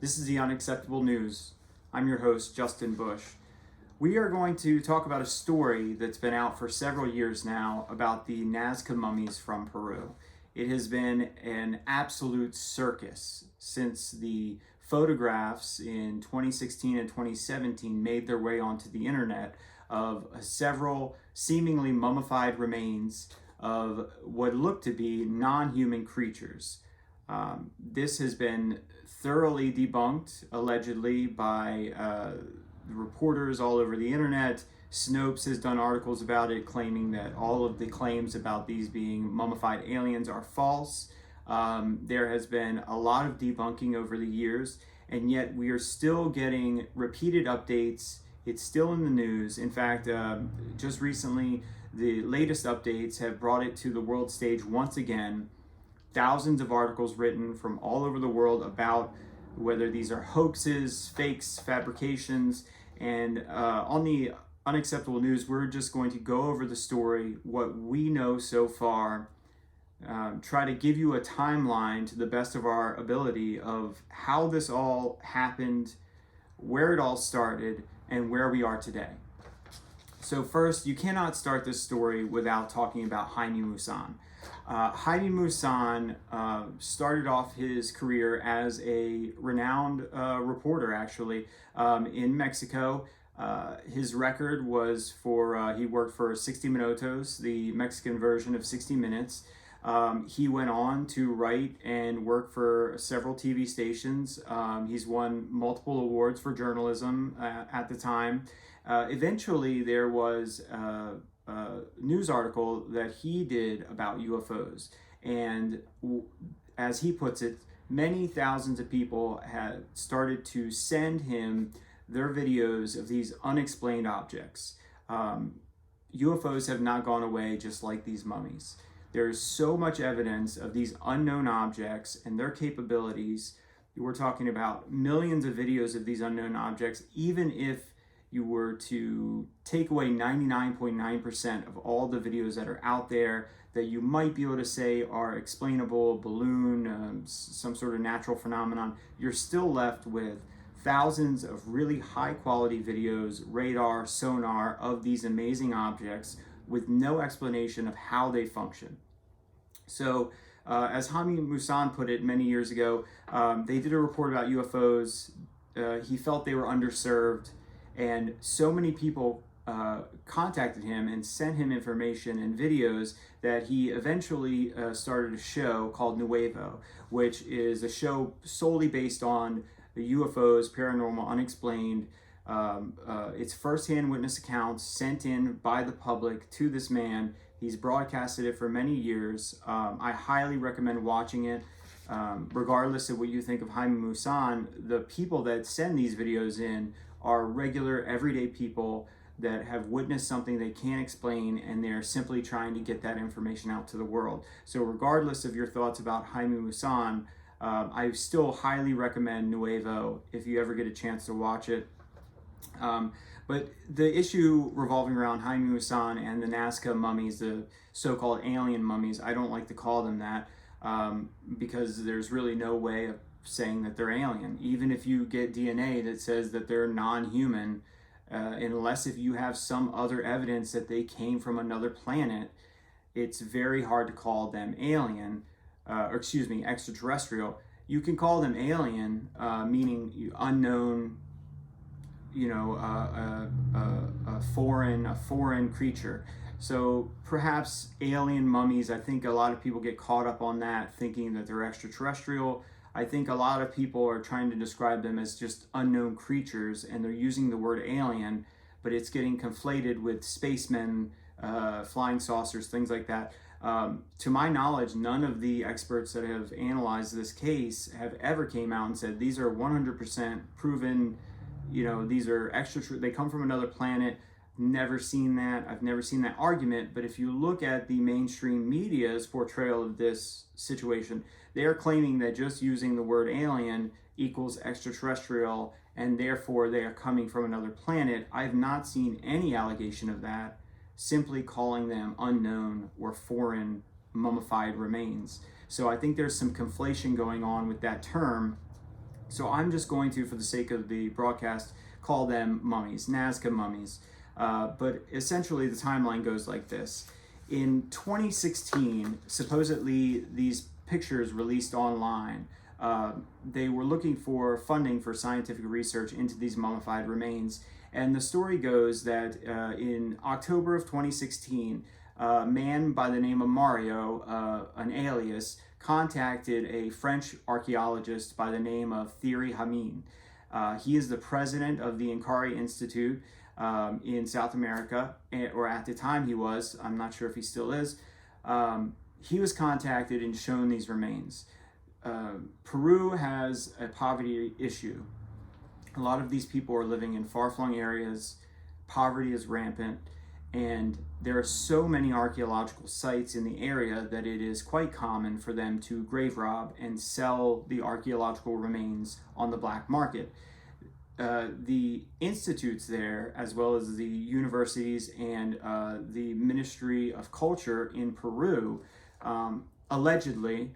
This is the Unacceptable News. I'm your host, Justin Bush. We are going to talk about a story that's been out for several years now about the Nazca mummies from Peru. It has been an absolute circus since the photographs in 2016 and 2017 made their way onto the internet of several seemingly mummified remains of what looked to be non-human creatures. This has been thoroughly debunked, allegedly, by reporters all over the internet. Snopes has done articles about it, claiming that all of the claims about these being mummified aliens are false. There has been a lot of debunking over the years, and yet we are still getting repeated updates. It's still in the news. In fact, just recently, the latest updates have brought it to the world stage once again. Thousands of articles written from all over the world about whether these are hoaxes, fakes, fabrications, and on the Unacceptable News, we're just going to go over the story, what we know so far, try to give you a timeline to the best of our ability of how this all happened, where it all started, and where we are today. So first, you cannot start this story without talking about Jaime Maussan. Jaime Maussan started off his career as a renowned reporter, actually, in Mexico. His record was he worked for 60 Minutos, the Mexican version of 60 Minutes. He went on to write and work for several TV stations. He's won multiple awards for journalism at the time. Eventually, there was news article that he did about UFOs, and as he puts it, many thousands of people had started to send him their videos of these unexplained objects. UFOs have not gone away, just like these mummies. There's so much evidence of these unknown objects and their capabilities. We're talking about millions of videos of these unknown objects. Even if you were to take away 99.9% of all the videos that are out there that you might be able to say are explainable, balloon, some sort of natural phenomenon, you're still left with thousands of really high quality videos, radar, sonar of these amazing objects with no explanation of how they function. So as Jaime Maussan put it many years ago, they did a report about UFOs. He felt they were underserved. And so many people contacted him and sent him information and videos that he eventually started a show called Nuevo, which is a show solely based on the UFOs, paranormal, unexplained. It's firsthand witness accounts sent in by the public to this man. He's broadcasted it for many years. I highly recommend watching it. Regardless of what you think of Jaime Maussan, the people that send these videos in are regular, everyday people that have witnessed something they can't explain, and they're simply trying to get that information out to the world. So regardless of your thoughts about Jaime Maussan, I still highly recommend Nuevo if you ever get a chance to watch it. But the issue revolving around Jaime Maussan and the Nazca mummies, the so-called alien mummies, I don't like to call them that because there's really no way of saying that they're alien. Even if you get DNA that says that they're non-human, unless if you have some other evidence that they came from another planet, it's very hard to call them alien, extraterrestrial. You can call them alien, meaning unknown, a foreign creature. So perhaps alien mummies, I think a lot of people get caught up on that, thinking that they're extraterrestrial. I think a lot of people are trying to describe them as just unknown creatures, and they're using the word alien, but it's getting conflated with spacemen, flying saucers, things like that. To my knowledge, none of the experts that have analyzed this case have ever came out and said these are 100% proven, these are they come from another planet. Never seen that. I've never seen that argument. But if you look at the mainstream media's portrayal of this situation, they are claiming that just using the word alien equals extraterrestrial, and therefore they are coming from another planet. I've not seen any allegation of that, simply calling them unknown or foreign mummified remains. So I think there's some conflation going on with that term. So I'm just going to, for the sake of the broadcast, call them mummies, Nazca mummies. But essentially the timeline goes like this. In 2016, supposedly these pictures released online, they were looking for funding for scientific research into these mummified remains. And the story goes that in October of 2016, a man by the name of Mario, an alias, contacted a French archaeologist by the name of Thierry Hamine. He is the president of the Inkari Institute in South America, or at the time he was. I'm not sure if he still is. He was contacted and shown these remains. Peru has a poverty issue. A lot of these people are living in far-flung areas. Poverty is rampant, and there are so many archaeological sites in the area that it is quite common for them to grave rob and sell the archaeological remains on the black market. The institutes there, as well as the universities and the Ministry of Culture in Peru, allegedly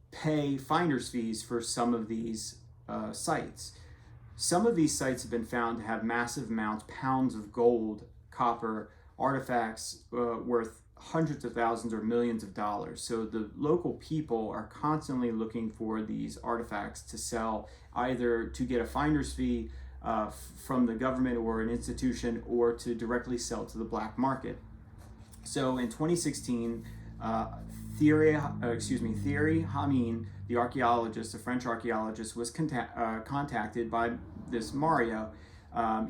pay finder's fees for some of these sites. Some of these sites have been found to have massive amounts, pounds of gold, copper, artifacts worth hundreds of thousands or millions of dollars. So the local people are constantly looking for these artifacts to sell, either to get a finder's fee from the government or an institution, or to directly sell to the black market. So in 2016, Thierry Hamine, the archaeologist, a French archaeologist, was contacted by this Mario.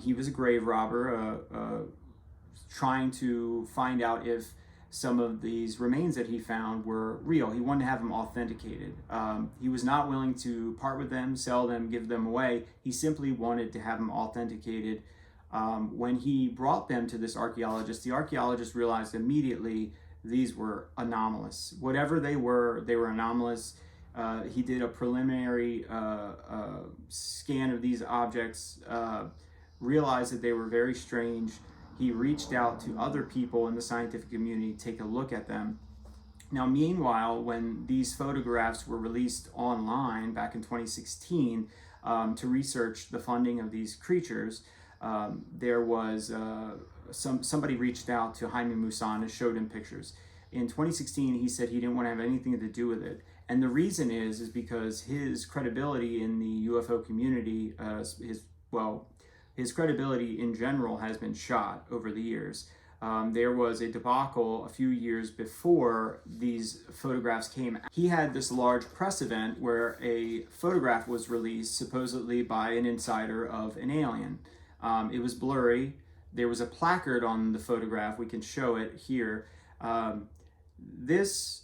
He was a grave robber, trying to find out if some of these remains that he found were real. He wanted to have them authenticated. He was not willing to part with them, sell them, give them away. He simply wanted to have them authenticated. When he brought them to this archaeologist, the archaeologist realized immediately these were anomalous. Whatever they were anomalous. He did a preliminary scan of these objects, realized that they were very strange. He reached out to other people in the scientific community to take a look at them. Now, meanwhile, when these photographs were released online back in 2016 to research the funding of these creatures, there was somebody reached out to Jaime Maussan and showed him pictures. In 2016, he said he didn't want to have anything to do with it. And the reason is because his credibility in the UFO community, his credibility in general has been shot over the years. There was a debacle a few years before these photographs came out. He had this large press event where a photograph was released, supposedly by an insider, of an alien. It was blurry. There was a placard on the photograph. We can show it here. This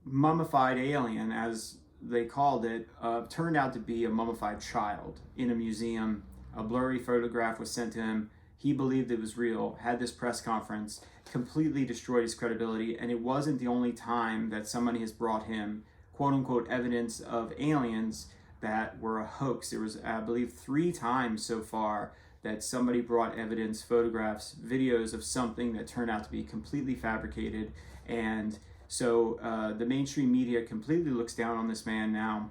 mummified alien, as they called it, turned out to be a mummified child in a museum. A blurry photograph was sent to him. He believed it was real, had this press conference, completely destroyed his credibility, and it wasn't the only time that somebody has brought him quote-unquote evidence of aliens that were a hoax. There was, I believe, 3 times so far that somebody brought evidence, photographs, videos of something that turned out to be completely fabricated. And so the mainstream media completely looks down on this man now.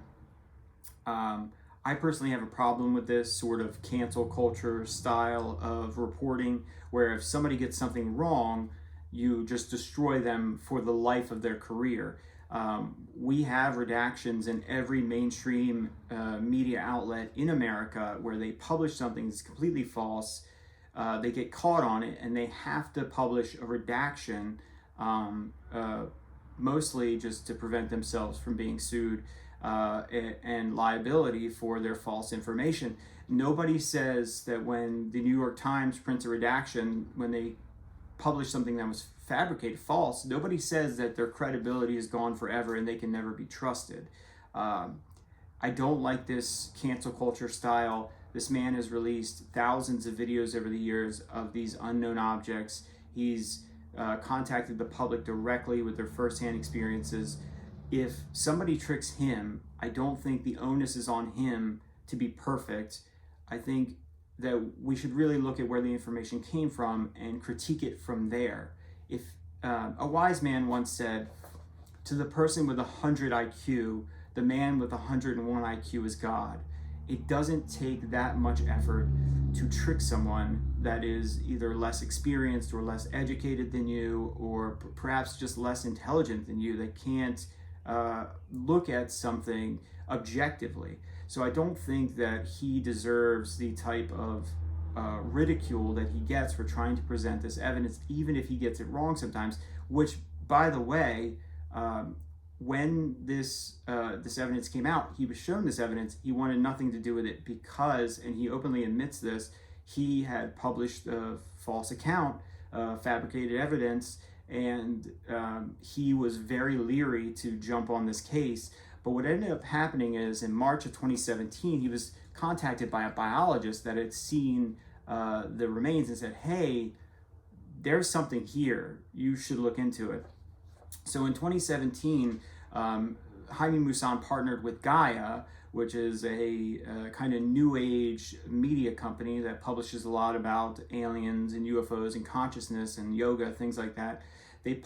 I personally have a problem with this sort of cancel culture style of reporting, where if somebody gets something wrong, you just destroy them for the life of their career. We have redactions in every mainstream media outlet in America where they publish something that's completely false. They get caught on it and they have to publish a redaction, mostly just to prevent themselves from being sued and liability for their false information. Nobody says that when the New York Times prints a redaction, when they publish something that was fabricated, false, nobody says that their credibility is gone forever and they can never be trusted. I don't like this cancel culture style. This man has released thousands of videos over the years of these unknown objects. He's contacted the public directly with their firsthand experiences. If somebody tricks him, I don't think the onus is on him to be perfect. I think that we should really look at where the information came from and critique it from there. If a wise man once said, to the person with 100 IQ, the man with 101 IQ is God. It doesn't take that much effort to trick someone that is either less experienced or less educated than you, or perhaps just less intelligent than you, that can't look at something objectively. So I don't think that he deserves the type of ridicule that he gets for trying to present this evidence, even if he gets it wrong sometimes, which, by the way, when this evidence came out, he was shown this evidence, he wanted nothing to do with it because, and he openly admits this, he had published a false account, fabricated evidence, and he was very leery to jump on this case. But what ended up happening is in March of 2017, he was contacted by a biologist that had seen the remains and said, hey, there's something here, you should look into it. So in 2017, Jaime Maussan partnered with Gaia, which is a kind of new age media company that publishes a lot about aliens and UFOs and consciousness and yoga, things like that. Jaime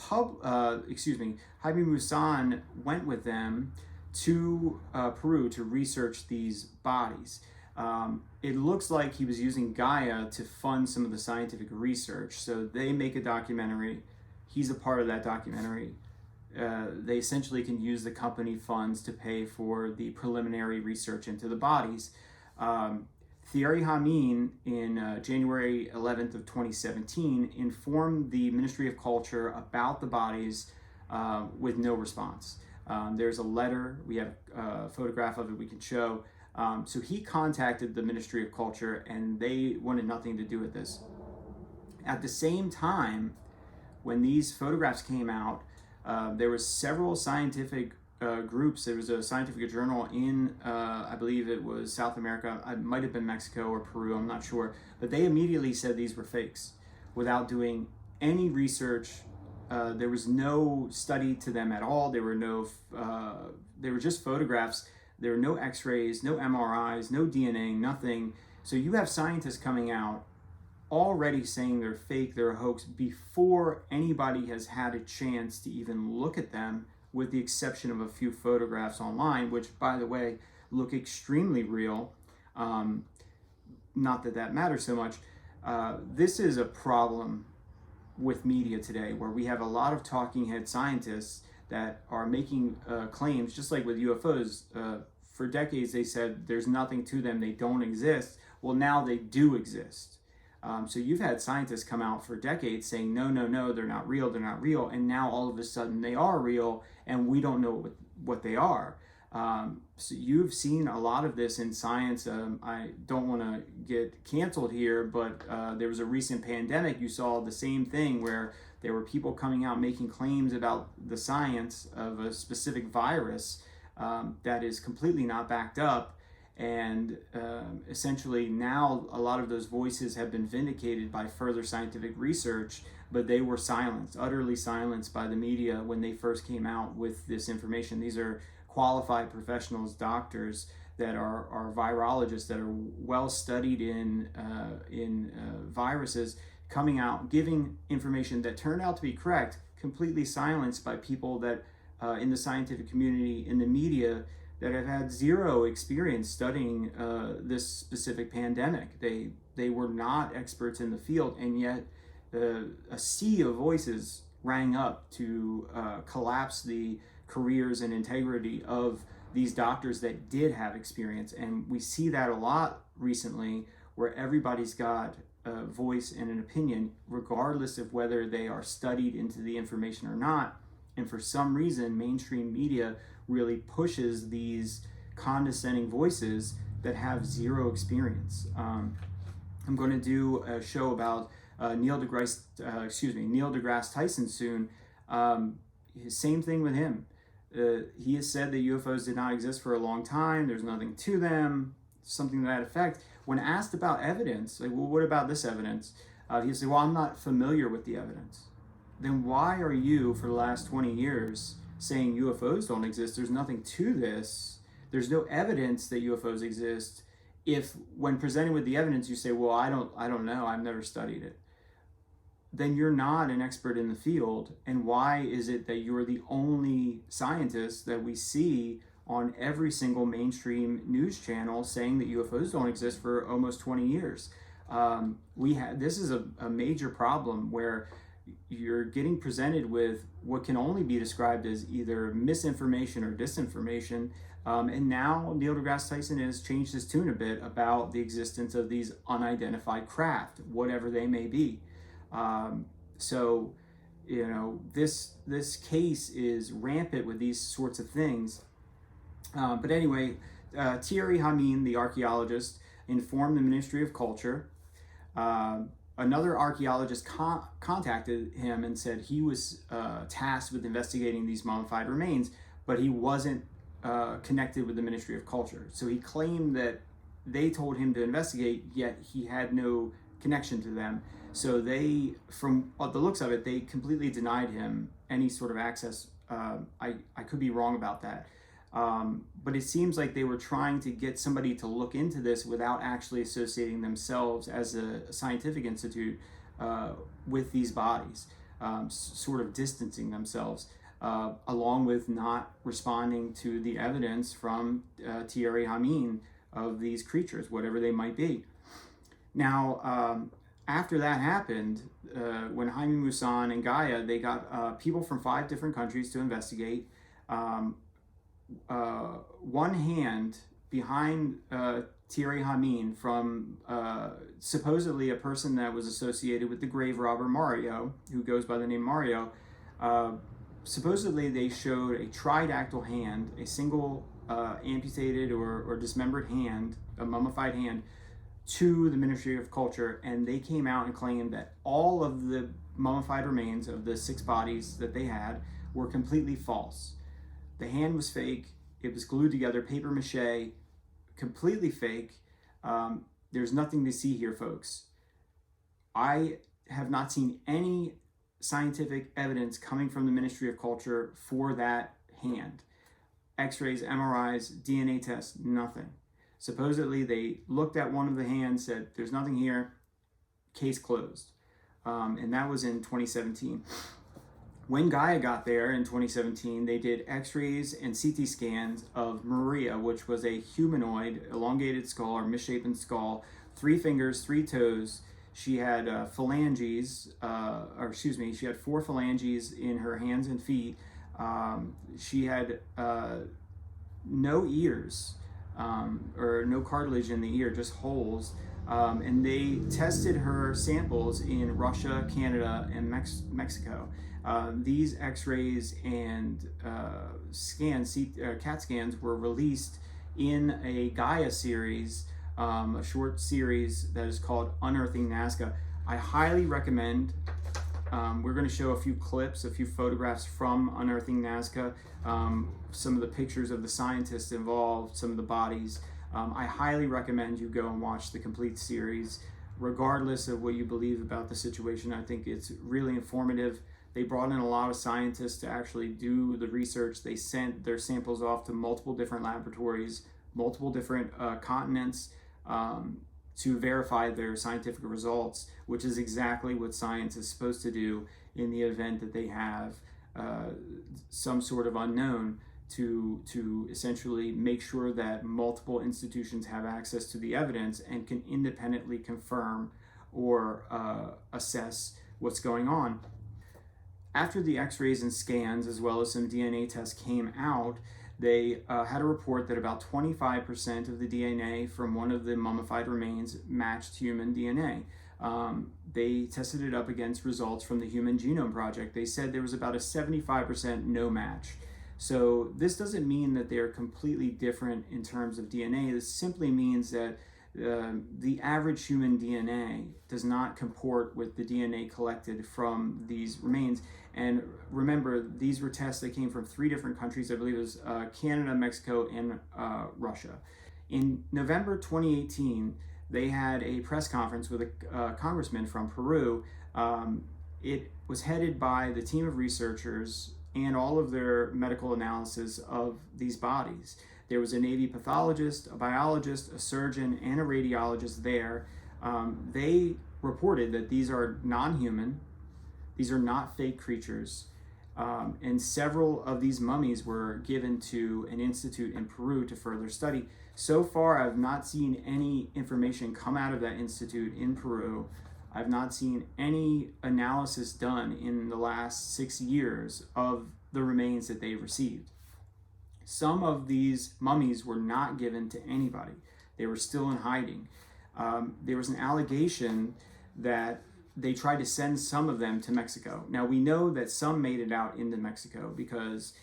Maussan went with them to Peru to research these bodies. It looks like he was using Gaia to fund some of the scientific research. So they make a documentary. He's a part of that documentary. They essentially can use the company funds to pay for the preliminary research into the bodies. Thierry Hameen, in January 11th of 2017, informed the Ministry of Culture about the bodies with no response. There's a letter, we have a photograph of it we can show. So he contacted the Ministry of Culture and they wanted nothing to do with this. At the same time, when these photographs came out, there were several scientific groups. There was a scientific journal in, I believe it was South America, it might have been Mexico or Peru, I'm not sure, but they immediately said these were fakes without doing any research. There was no study to them at all. There were no, they were just photographs. There were no x-rays, no MRIs, no DNA, nothing. So you have scientists coming out already saying they're fake, they're a hoax, before anybody has had a chance to even look at them, with the exception of a few photographs online, which, by the way, look extremely real. Not that that matters so much. This is a problem with media today, where we have a lot of talking head scientists that are making claims, just like with UFOs. For decades, they said there's nothing to them, they don't exist. Well, now they do exist. So you've had scientists come out for decades saying, no, they're not real, and now all of a sudden they are real, and we don't know what they are. So you've seen a lot of this in science. I don't want to get canceled here, but there was a recent pandemic. You saw the same thing where there were people coming out making claims about the science of a specific virus that is completely not backed up. And essentially now a lot of those voices have been vindicated by further scientific research, but they were silenced, utterly silenced by the media when they first came out with this information. These are qualified professionals, doctors that are virologists that are well studied in viruses, coming out giving information that turned out to be correct, completely silenced by people that in the scientific community, in the media, that have had zero experience studying this specific pandemic. They were not experts in the field, and yet a sea of voices rang up to collapse the careers and integrity of these doctors that did have experience. And we see that a lot recently, where everybody's got a voice and an opinion, regardless of whether they are studied into the information or not. And for some reason, mainstream media really pushes these condescending voices that have zero experience. I'm going to do a show about Neil deGrasse Tyson soon. Same thing with him. He has said that UFOs did not exist for a long time. There's nothing to them, something to that effect. When asked about evidence, like, well, what about this evidence? He said, well, I'm not familiar with the evidence. Then why are you, for the last 20 years, saying UFOs don't exist? There's nothing to this. There's no evidence that UFOs exist. If, when presented with the evidence, you say, well, I don't know, I've never studied it, then you're not an expert in the field. And why is it that you're the only scientist that we see on every single mainstream news channel saying that UFOs don't exist for almost 20 years. This is a major problem where you're getting presented with what can only be described as either misinformation or disinformation. And now Neil deGrasse Tyson has changed his tune a bit about the existence of these unidentified craft, whatever they may be. So, you know, this case is rampant with these sorts of things. But anyway, Thierry Hameen, the archaeologist, informed the Ministry of Culture. Another archaeologist contacted him and said he was tasked with investigating these mummified remains, but he wasn't connected with the Ministry of Culture. So he claimed that they told him to investigate, yet he had no connection to them. So they, from the looks of it, they completely denied him any sort of access. I could be wrong about that. But it seems like they were trying to get somebody to look into this without actually associating themselves as a scientific institute with these bodies, sort of distancing themselves, along with not responding to the evidence from Thierry Hameen of these creatures, whatever they might be. Now, after that happened, when Jaime Maussan and Gaia, they got people from 5 different countries to investigate. One hand behind Thierry Hameen from supposedly a person that was associated with the grave robber Mario, who goes by the name Mario. Supposedly they showed a tridactyl hand, a single amputated or dismembered hand, a mummified hand, to the Ministry of Culture, and they came out and claimed that all of the mummified remains of the 6 bodies that they had were completely false. The hand was fake. It was glued together, paper mache, completely fake. There's nothing to see here, folks. I have not seen any scientific evidence coming from the Ministry of Culture for that hand. X-rays, MRIs, DNA tests, nothing. Supposedly, they looked at one of the hands, said, there's nothing here, case closed. And that was in 2017. When Gaia got there in 2017, they did X-rays and CT scans of Maria, which was a humanoid, elongated skull or misshapen skull, 3 fingers, 3 toes. She had phalanges, she had 4 phalanges in her hands and feet. She had no ears, or no cartilage in the ear, just holes. And they tested her samples in Russia, Canada, and Mexico. These X-rays and scans, CAT scans, were released in a Gaia series, a short series that is called Unearthing Nazca. I highly recommend. We're going to show a few clips, a few photographs from Unearthing Nazca, some of the pictures of the scientists involved, some of the bodies. I highly recommend you go and watch the complete series, regardless of what you believe about the situation. I think it's really informative. They brought in a lot of scientists to actually do the research. They sent their samples off to multiple different laboratories, multiple different continents, to verify their scientific results, which is exactly what science is supposed to do in the event that they have some sort of unknown, to essentially make sure that multiple institutions have access to the evidence and can independently confirm or assess what's going on. After the X-rays and scans, as well as some DNA tests came out, they had a report that about 25% of the DNA from one of the mummified remains matched human DNA. They tested it up against results from the Human Genome Project. They said there was about a 75% no match. So this doesn't mean that they're completely different in terms of DNA. This simply means that the average human DNA does not comport with the DNA collected from these remains. And remember, these were tests that came from 3 different countries. I believe it was Canada, Mexico, and Russia. In November 2018, they had a press conference with a congressman from Peru. It was headed by the team of researchers and all of their medical analysis of these bodies. There was a Navy pathologist, a biologist, a surgeon, and a radiologist there. They reported that these are non-human, these are not fake creatures. And several of these mummies were given to an institute in Peru to further study. So far, I've not seen any information come out of that institute in Peru. I've not seen any analysis done in the last 6 years of the remains that they received. Some of these mummies were not given to anybody. They were still in hiding. There was an allegation that they tried to send some of them to Mexico. Now, we know that some made it out into Mexico because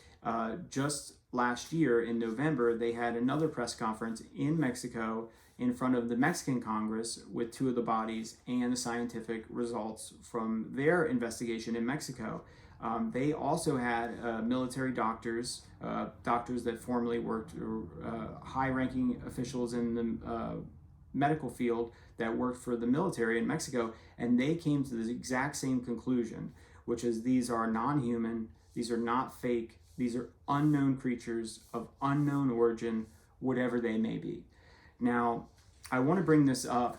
just last year in November, they had another press conference in Mexico in front of the Mexican Congress with 2 of the bodies and the scientific results from their investigation in Mexico. They also had military doctors, doctors that formerly worked, high-ranking officials in the medical field that worked for the military in Mexico, and they came to the exact same conclusion, which is these are non-human, these are not fake, these are unknown creatures of unknown origin, whatever they may be. Now, I want to bring this up.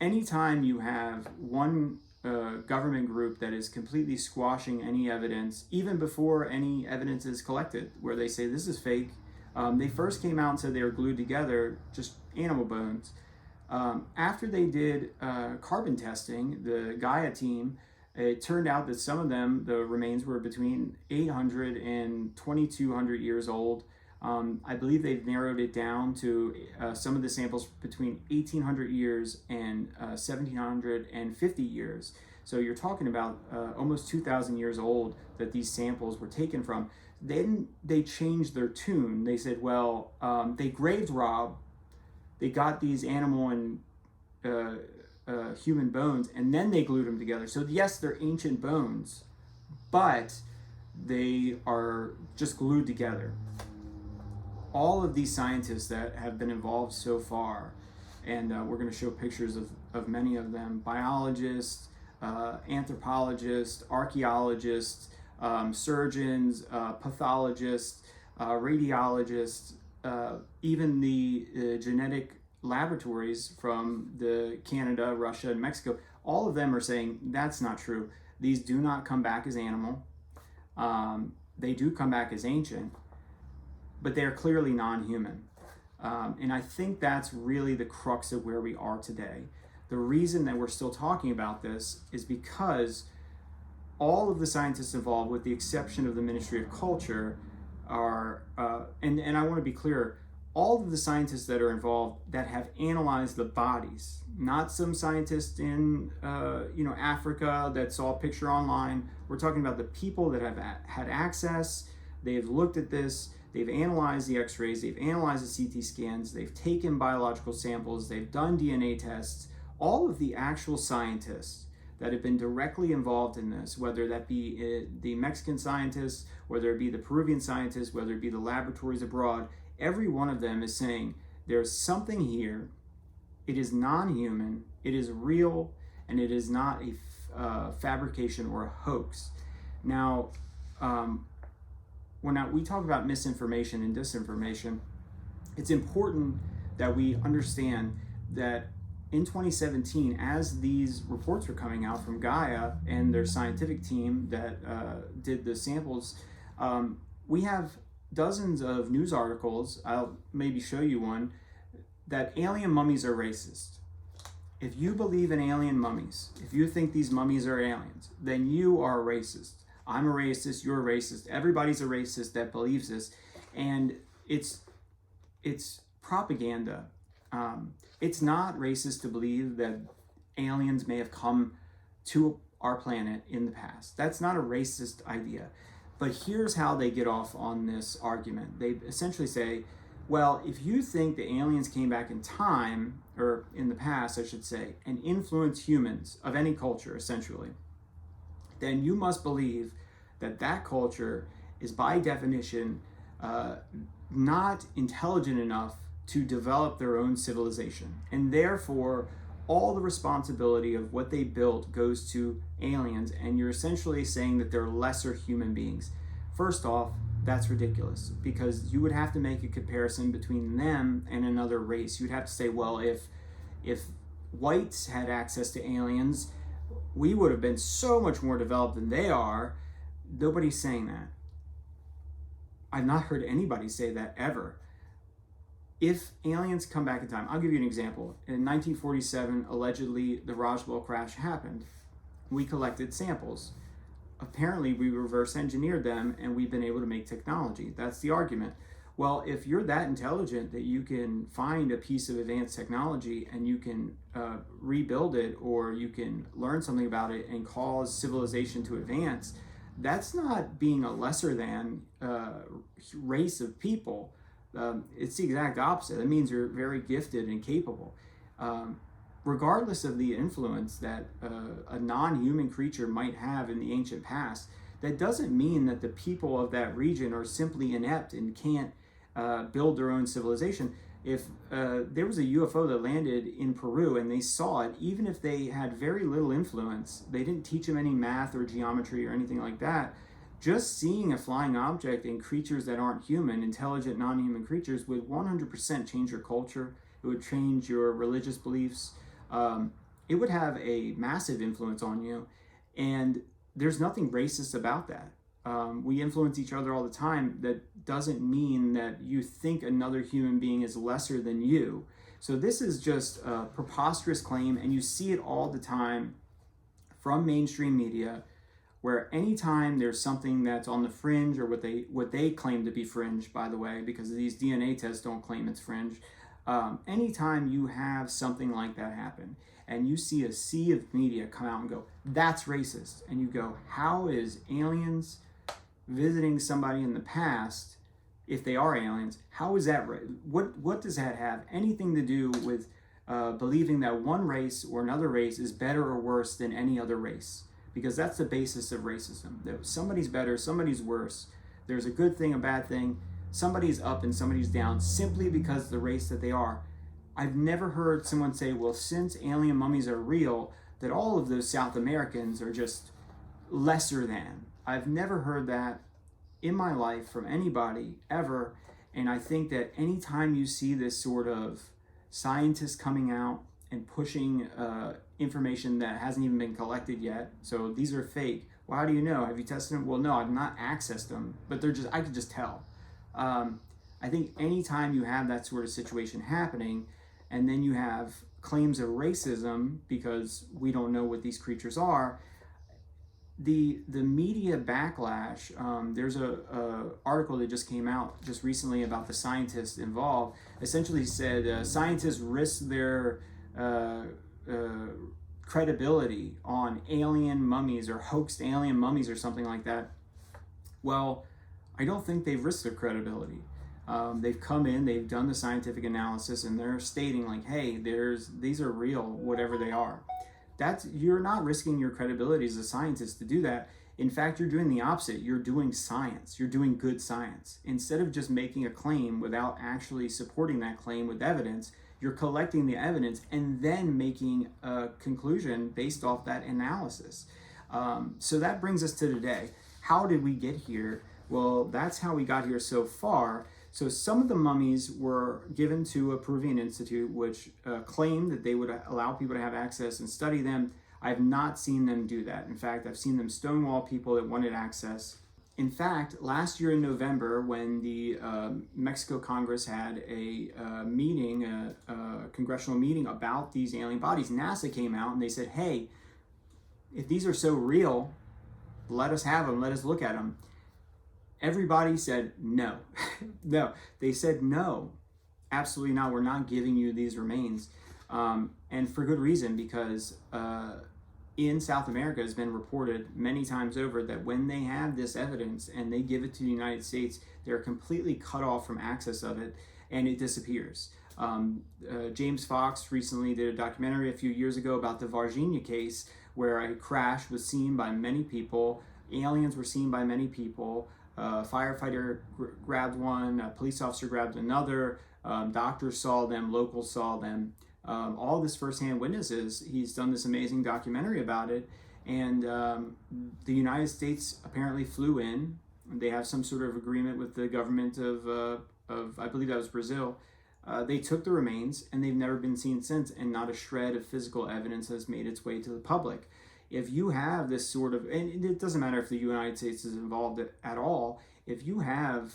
Anytime you have one government group that is completely squashing any evidence, even before any evidence is collected, where they say this is fake, they first came out and said they were glued together, just animal bones. After they did carbon testing, the Gaia team, it turned out that some of them, the remains were between 800 and 2200 years old. I believe they've narrowed it down to some of the samples between 1800 years and 1750 years. So you're talking about almost 2000 years old that these samples were taken from. Then they changed their tune. They said, well, they grave robbed. They got these animal and human bones, and then they glued them together. So yes, they're ancient bones, but they are just glued together. All of these scientists that have been involved so far, and we're going to show pictures of many of them, biologists, anthropologists, archaeologists, surgeons, pathologists, radiologists, even the genetic laboratories from Canada, Russia, and Mexico, all of them are saying that's not true. These do not come back as animal. They do come back as ancient, but they are clearly non-human. And I think that's really the crux of where we are today. The reason that we're still talking about this is because all of the scientists involved, with the exception of the Ministry of Culture, are, and I want to be clear, all of the scientists that are involved that have analyzed the bodies, not some scientist in Africa that saw a picture online. We're talking about the people that have had access. They've looked at this. They've analyzed the x-rays, they've analyzed the CT scans, they've taken biological samples, they've done DNA tests. All of the actual scientists that have been directly involved in this, whether that be the Mexican scientists, whether it be the Peruvian scientists, whether it be the laboratories abroad, every one of them is saying there's something here, it is non-human, it is real, and it is not a fabrication or a hoax. Now, when we talk about misinformation and disinformation, it's important that we understand that in 2017, as these reports were coming out from Gaia and their scientific team that did the samples, we have dozens of news articles, I'll maybe show you one, that alien mummies are racist. If you believe in alien mummies, if you think these mummies are aliens, then you are a racist. I'm a racist, you're a racist, everybody's a racist that believes this, and it's propaganda. It's not racist to believe that aliens may have come to our planet in the past. That's not a racist idea. But here's how they get off on this argument. They essentially say, well, if you think the aliens came back in time, or in the past, I should say, and influenced humans of any culture, essentially, then you must believe that that culture is by definition not intelligent enough to develop their own civilization. And therefore, all the responsibility of what they built goes to aliens, and you're essentially saying that they're lesser human beings. First off, that's ridiculous, because you would have to make a comparison between them and another race. You'd have to say, well, if whites had access to aliens, we would have been so much more developed than they are. Nobody's saying that. I've not heard anybody say that ever. If aliens come back in time, I'll give you an example. In 1947, allegedly, the Roswell crash happened. We collected samples. Apparently, we reverse engineered them, and we've been able to make technology. That's the argument. Well, if you're that intelligent that you can find a piece of advanced technology and you can rebuild it, or you can learn something about it and cause civilization to advance, that's not being a lesser than race of people. It's the exact opposite. It means you're very gifted and capable. Regardless of the influence that a non-human creature might have in the ancient past, that doesn't mean that the people of that region are simply inept and can't build their own civilization. If there was a UFO that landed in Peru and they saw it, even if they had very little influence, they didn't teach them any math or geometry or anything like that, just seeing a flying object and creatures that aren't human, intelligent non-human creatures, would 100% change your culture. It would change your religious beliefs. It would have a massive influence on you, and there's nothing racist about that. We influence each other all the time. That doesn't mean that you think another human being is lesser than you. So this is just a preposterous claim, and you see it all the time from mainstream media, where anytime there's something that's on the fringe, or what they claim to be fringe, by the way, because these DNA tests don't claim it's fringe. Anytime you have something like that happen, and you see a sea of media come out and go, that's racist, and you go, how is aliens visiting somebody in the past, if they are aliens, how is that right? What does that have anything to do with believing that one race or another race is better or worse than any other race? Because that's the basis of racism. That somebody's better, somebody's worse. There's a good thing, a bad thing. Somebody's up and somebody's down simply because of the race that they are. I've never heard someone say, well, since alien mummies are real, that all of those South Americans are just lesser than. I've never heard that in my life from anybody ever. And I think that anytime you see this sort of scientists coming out and pushing information that hasn't even been collected yet, so these are fake. Well, how do you know? Have you tested them? Well, no, I've not accessed them, but I could just tell. I think anytime you have that sort of situation happening, and then you have claims of racism because we don't know what these creatures are, the media backlash. There's a article that just came out just recently about the scientists involved. Essentially said scientists risk their credibility on alien mummies or hoaxed alien mummies or something like that. Well, I don't think they've risked their credibility. They've come in, they've done the scientific analysis, and they're stating like, hey, these are real, whatever they are. You're not risking your credibility as a scientist to do that. In fact, you're doing the opposite. You're doing science. You're doing good science. Instead of just making a claim without actually supporting that claim with evidence, you're collecting the evidence and then making a conclusion based off that analysis. So that brings us to today. How did we get here? Well, that's how we got here so far. So some of the mummies were given to a Peruvian institute, which claimed that they would allow people to have access and study them. I've not seen them do that. In fact, I've seen them stonewall people that wanted access. In fact, last year in November, when the Mexico Congress had a meeting, a congressional meeting about these alien bodies, NASA came out and they said, hey, if these are so real, let us have them, let us look at them. Everybody said no. No, they said no, absolutely not. We're not giving you these remains. And for good reason, because in South America, it's been reported many times over that when they have this evidence and they give it to the United States, they're completely cut off from access of it, and it disappears. James Fox recently did a documentary a few years ago about the Varginha case, where a crash was seen by many people, aliens were seen by many people, a firefighter grabbed one, a police officer grabbed another, doctors saw them, locals saw them. All this firsthand witnesses. He's done this amazing documentary about it, and the United States apparently flew in. They have some sort of agreement with the government of I believe that was Brazil. They took the remains, and they've never been seen since, and not a shred of physical evidence has made its way to the public. if you have this sort of, and it doesn't matter if the United States is involved at all, if you have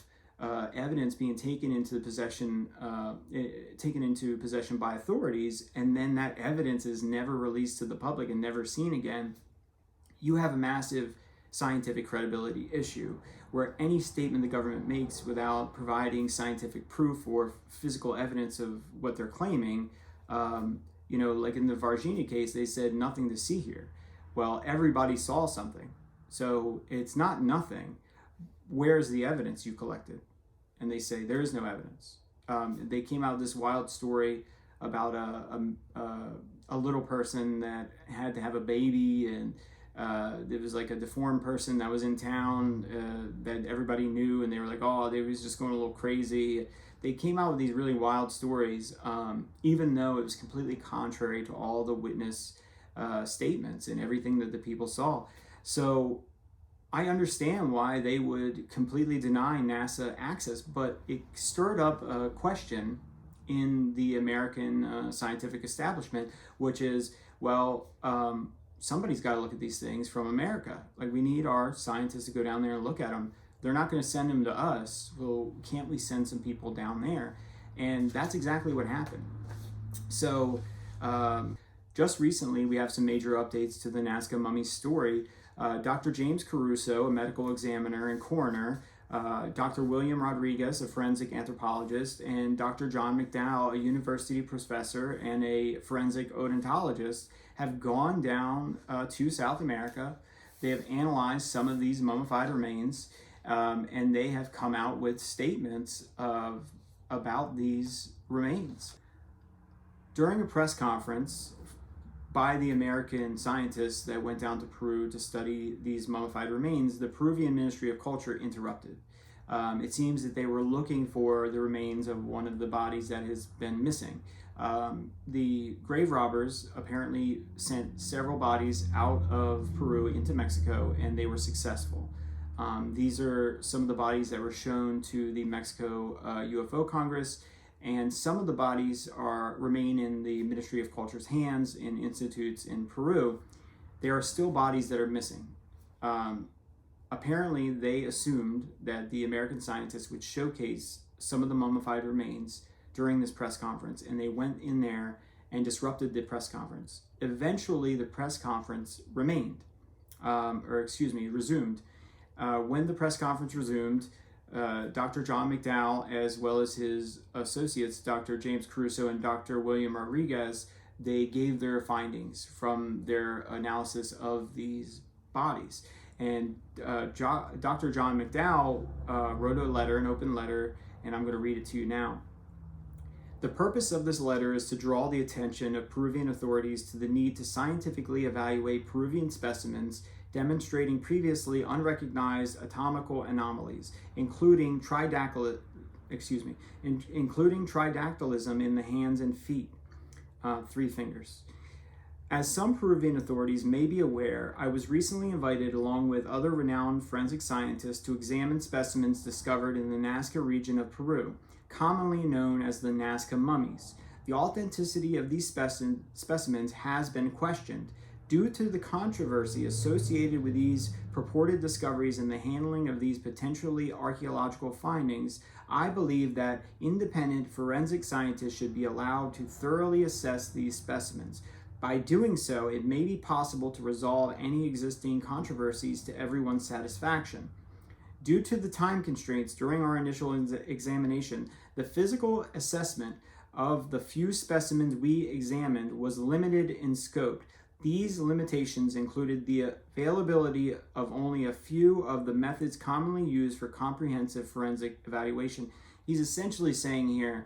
evidence being taken into possession by authorities, and then that evidence is never released to the public and never seen again, you have a massive scientific credibility issue, where any statement the government makes without providing scientific proof or physical evidence of what they're claiming, like in the Varginha case, they said nothing to see here. Well, everybody saw something, so it's not nothing. Where's the evidence you collected? And they say there is no evidence. They came out with this wild story about a little person that had to have a baby, and there was like a deformed person that was in town that everybody knew, and they were like, oh, they was just going a little crazy. They came out with these really wild stories, even though it was completely contrary to all the witness statements and everything that the people saw. So I understand why they would completely deny NASA access, but it stirred up a question in the American scientific establishment, which is, well, somebody's got to look at these things from America. Like, we need our scientists to go down there and look at them. They're not going to send them to us. Well, can't we send some people down there? And that's exactly what happened. So just recently, we have some major updates to the Nazca Mummies story. Dr. James Caruso, a medical examiner and coroner, Dr. William Rodriguez, a forensic anthropologist, and Dr. John McDowell, a university professor and a forensic odontologist, have gone down to South America. They have analyzed some of these mummified remains, and they have come out with statements about these remains. During a press conference by the American scientists that went down to Peru to study these mummified remains, the Peruvian Ministry of Culture interrupted. It seems that they were looking for the remains of one of the bodies that has been missing. The grave robbers apparently sent several bodies out of Peru into Mexico, and they were successful. These are some of the bodies that were shown to the Mexico UFO Congress, and some of the bodies remain in the Ministry of Culture's hands in institutes in Peru. There are still bodies that are missing. Apparently, they assumed that the American scientists would showcase some of the mummified remains during this press conference, and they went in there and disrupted the press conference. Eventually, the press conference resumed. When the press conference resumed, Dr. John McDowell, as well as his associates, Dr. James Caruso and Dr. William Rodriguez, they gave their findings from their analysis of these bodies. And Dr. John McDowell wrote an open letter, and I'm going to read it to you now. The purpose of this letter is to draw the attention of Peruvian authorities to the need to scientifically evaluate Peruvian specimens demonstrating previously unrecognized anatomical anomalies, including tridactylism in the hands and feet, 3 fingers. As some Peruvian authorities may be aware, I was recently invited along with other renowned forensic scientists to examine specimens discovered in the Nazca region of Peru, commonly known as the Nazca Mummies. The authenticity of these specimens has been questioned. Due to the controversy associated with these purported discoveries and the handling of these potentially archaeological findings, I believe that independent forensic scientists should be allowed to thoroughly assess these specimens. By doing so, it may be possible to resolve any existing controversies to everyone's satisfaction. Due to the time constraints during our initial examination, the physical assessment of the few specimens we examined was limited in scope. These limitations included the availability of only a few of the methods commonly used for comprehensive forensic evaluation. He's essentially saying here,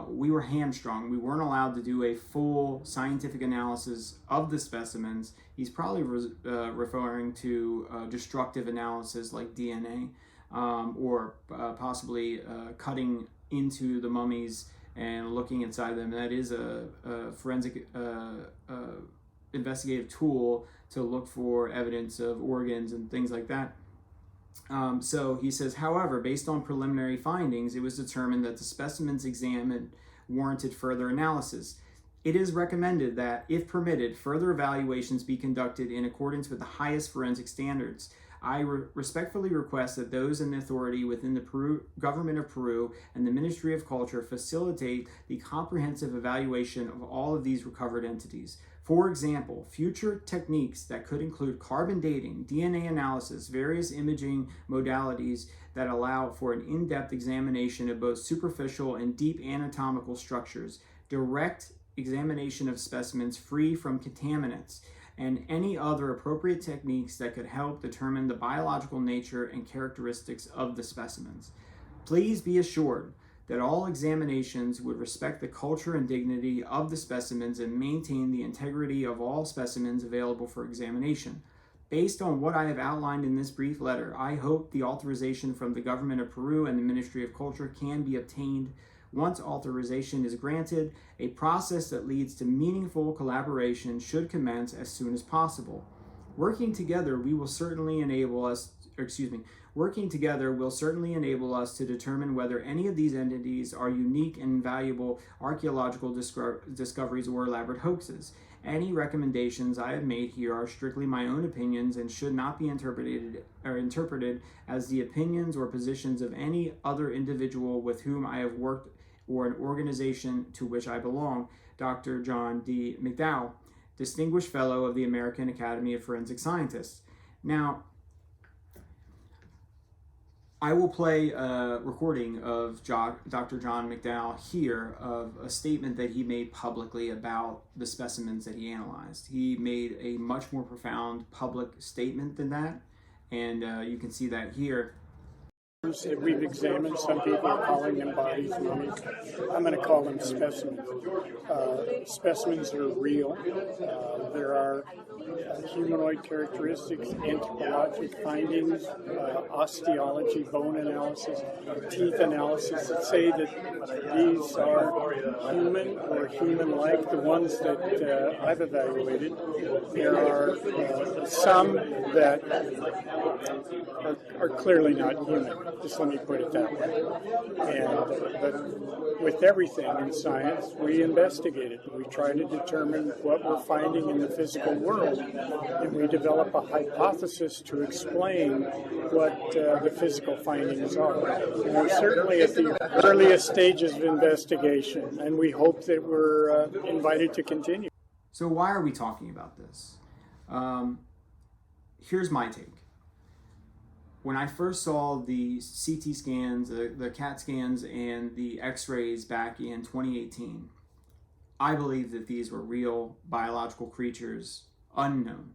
we were hamstrung. We weren't allowed to do a full scientific analysis of the specimens. He's probably referring to destructive analysis like DNA, or possibly cutting into the mummies and looking inside them. That is a forensic investigative tool to look for evidence of organs and things like that. So he says, however, based on preliminary findings, it was determined that the specimens examined warranted further analysis. It is recommended that, if permitted, further evaluations be conducted in accordance with the highest forensic standards. I respectfully request that those in authority within the government of Peru and the Ministry of Culture facilitate the comprehensive evaluation of all of these recovered entities. For example, future techniques that could include carbon dating, DNA analysis, various imaging modalities that allow for an in-depth examination of both superficial and deep anatomical structures, direct examination of specimens free from contaminants, and any other appropriate techniques that could help determine the biological nature and characteristics of the specimens. Please be assured that all examinations would respect the culture and dignity of the specimens and maintain the integrity of all specimens available for examination. Based on what I have outlined in this brief letter, I hope the authorization from the government of Peru and the Ministry of Culture can be obtained. Once authorization is granted, a process that leads to meaningful collaboration should commence as soon as possible. Working together will certainly enable us to determine whether any of these entities are unique and valuable archaeological discoveries or elaborate hoaxes. Any recommendations I have made here are strictly my own opinions and should not be interpreted as the opinions or positions of any other individual with whom I have worked or an organization to which I belong. Dr. John D. McDowell, Distinguished Fellow of the American Academy of Forensic Scientists. Now, I will play a recording of Dr. John McDowell here of a statement that he made publicly about the specimens that he analyzed. He made a much more profound public statement than that, and you can see that here. That we've examined, some people are calling them bodies, mummies. I'm going to call them specimens. Specimens are real. There are humanoid characteristics, anthropologic findings, osteology, bone analysis, teeth analysis that say that these are human or human-like, the ones that I've evaluated. There are some that are clearly not human. Just let me put it that way. But with everything in science, we investigate it. We try to determine what we're finding in the physical world, and we develop a hypothesis to explain what the physical findings are. And we're certainly at the earliest stages of investigation, and we hope that we're invited to continue. So why are we talking about this? Here's my take. When I first saw the CT scans, the CAT scans, and the x-rays back in 2018, I believed that these were real biological creatures, unknown.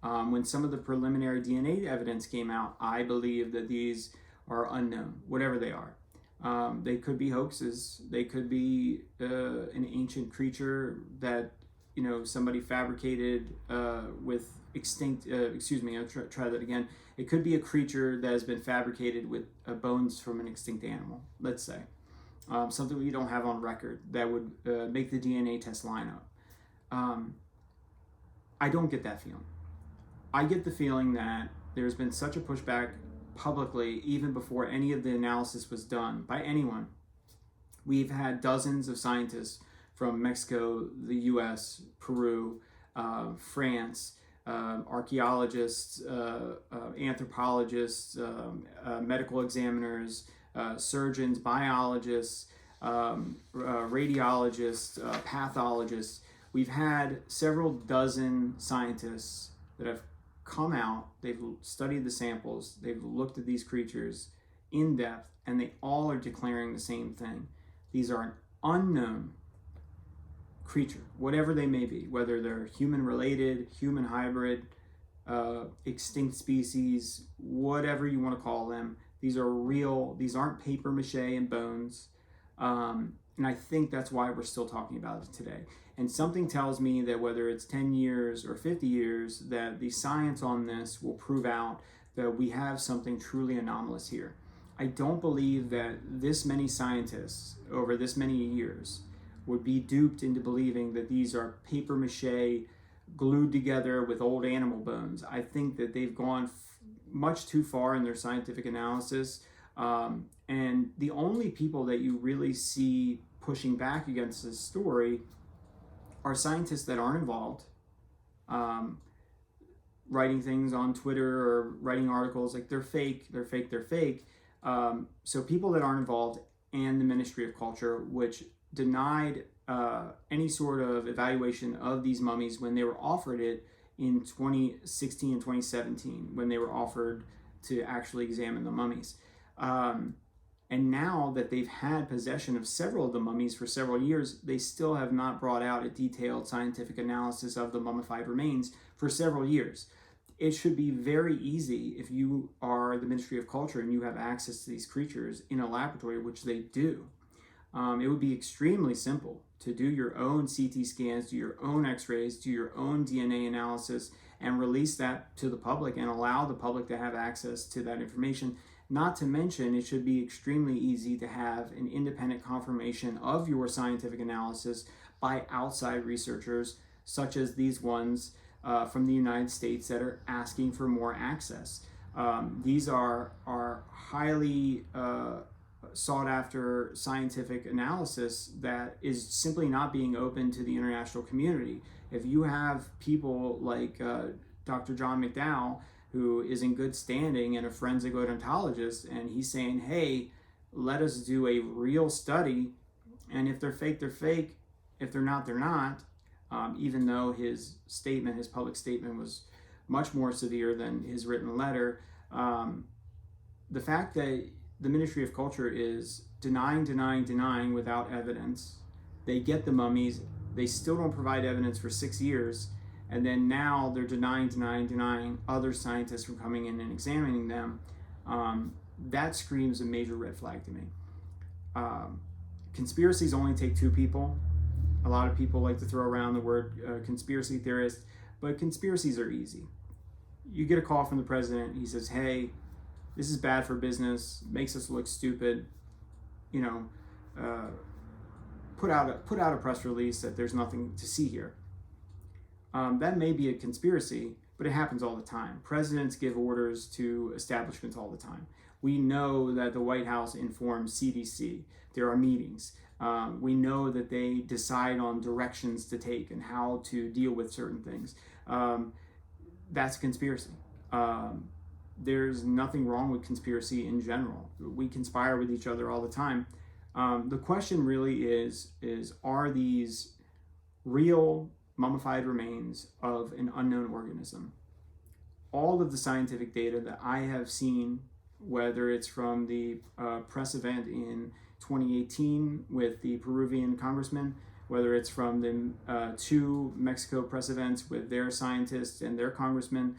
When some of the preliminary DNA evidence came out, I believed that these are unknown, whatever they are. They could be hoaxes. They could be an ancient creature that somebody fabricated with extinct. I'll try that again. It could be a creature that has been fabricated with bones from an extinct animal, let's say. Something we don't have on record that would make the DNA test line up. I don't get that feeling. I get the feeling that there's been such a pushback publicly, even before any of the analysis was done by anyone. We've had dozens of scientists from Mexico, the US, Peru, France, archaeologists, anthropologists, medical examiners, surgeons, biologists, radiologists, pathologists. We've had several dozen scientists that have come out, they've studied the samples, they've looked at these creatures in depth, and they all are declaring the same thing. These are an unknown creature, whatever they may be, whether they're human-related, human hybrid, extinct species, whatever you want to call them. These are real. These aren't paper mache and bones. And I think that's why we're still talking about it today. And something tells me that whether it's 10 years or 50 years, that the science on this will prove out that we have something truly anomalous here. I don't believe that this many scientists over this many years would be duped into believing that these are paper mache glued together with old animal bones. I think that they've gone much too far in their scientific analysis. And the only people that you really see pushing back against this story are scientists that aren't involved, writing things on Twitter or writing articles like they're fake. So people that aren't involved, and the Ministry of Culture, which denied any sort of evaluation of these mummies when they were offered it in 2016 and 2017, when they were offered to actually examine the mummies. And now that they've had possession of several of the mummies for several years, they still have not brought out a detailed scientific analysis of the mummified remains for several years. It should be very easy, if you are the Ministry of Culture and you have access to these creatures in a laboratory, which they do. It would be extremely simple to do your own CT scans, do your own x-rays, do your own DNA analysis, and release that to the public and allow the public to have access to that information. Not to mention, it should be extremely easy to have an independent confirmation of your scientific analysis by outside researchers, such as these ones from the United States that are asking for more access. These are highly sought after scientific analysis that is simply not being open to the international community. If you have people like Dr. John McDowell, who is in good standing and a forensic odontologist, and he's saying, hey, let us do a real study, and if they're fake, they're fake. If they're not, they're not. Even though his public statement was much more severe than his written letter, the fact that the Ministry of Culture is denying without evidence. They get the mummies, they still don't provide evidence for 6 years, and then now they're denying other scientists from coming in and examining them. That screams a major red flag to me. Conspiracies only take two people. A lot of people like to throw around the word conspiracy theorist, but conspiracies are easy. You get a call from the president, he says, hey, this is bad for business, makes us look stupid, put out a press release that there's nothing to see here. That may be a conspiracy, but it happens all the time. Presidents give orders to establishments all the time. We know that the White House informs CDC. There are meetings. We know that they decide on directions to take and how to deal with certain things. That's a conspiracy. There's nothing wrong with conspiracy in general. We conspire with each other all the time. The question really is are these real mummified remains of an unknown organism? All of the scientific data that I have seen, whether it's from the press event in 2018 with the Peruvian congressman, whether it's from the two Mexico press events with their scientists and their congressmen,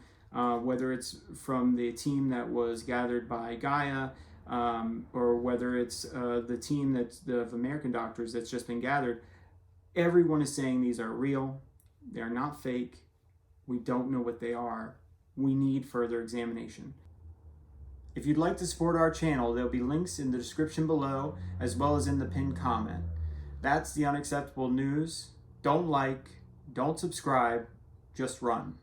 whether it's from the team that was gathered by Gaia, or whether it's the team of American doctors that's just been gathered, everyone is saying these are real, they're not fake, we don't know what they are, we need further examination. If you'd like to support our channel, there'll be links in the description below, as well as in the pinned comment. That's the unacceptable news. Don't like, don't subscribe, just run.